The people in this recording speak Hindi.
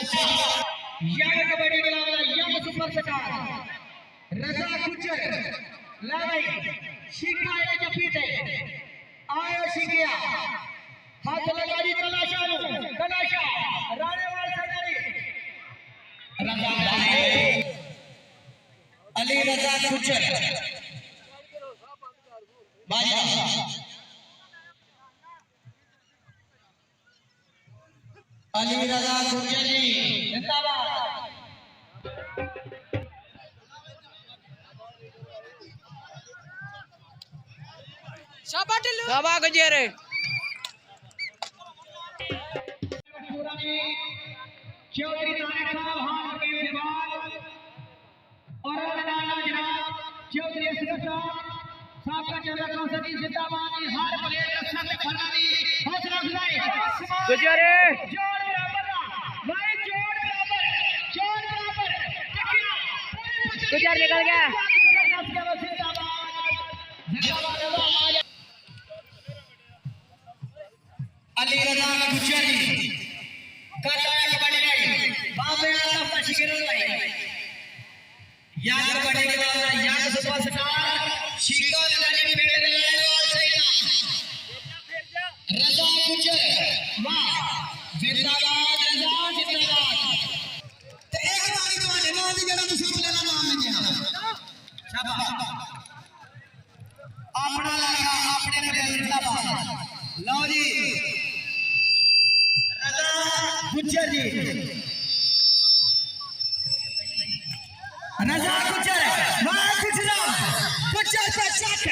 यंग कबड्डी वाला यंग सुपरस्टार रजा गुज्जर लाई शिका आहे जपीते आयो शिकिया हाथ लगाडी तलाशा तलाशा राणेवाल सगरी रजा अली रजा गुज्जर बाजी अली रजा गुज्जर जी जिंदाबाद शाबाश गुज्जर चौधरी तारिक साहब हाथ के दीवार और नाना जनाब चौधरी असगर साहब का चंद्र कौसदी जिंदाबाद हार प्लेयर रक्षा में फरमानी हौसला अफजाई गुज्जर जोड़ बराबर भाई जोड़ बराबर गुज्जर निकल गया अली रजा गुज्जर जी काटा कबड्डी में बाबे आला शिकिर भाई याद कबड्डी के बाद याद सुपरस्टार शिकर नदी पेड़ लाएवाल सैना रजा गुज्जर वाह जिंदाबाद रजा जिंदाबाद ते एक बारी तुम्हारे नाम दी जरा तुसी लेना नाम नहीं है शाबाश अपना लगा अपने पे जिंदाबाद लो जी गुज्जर जी रजा गुज्जर वाह गुजरात गुज्जर का शॉट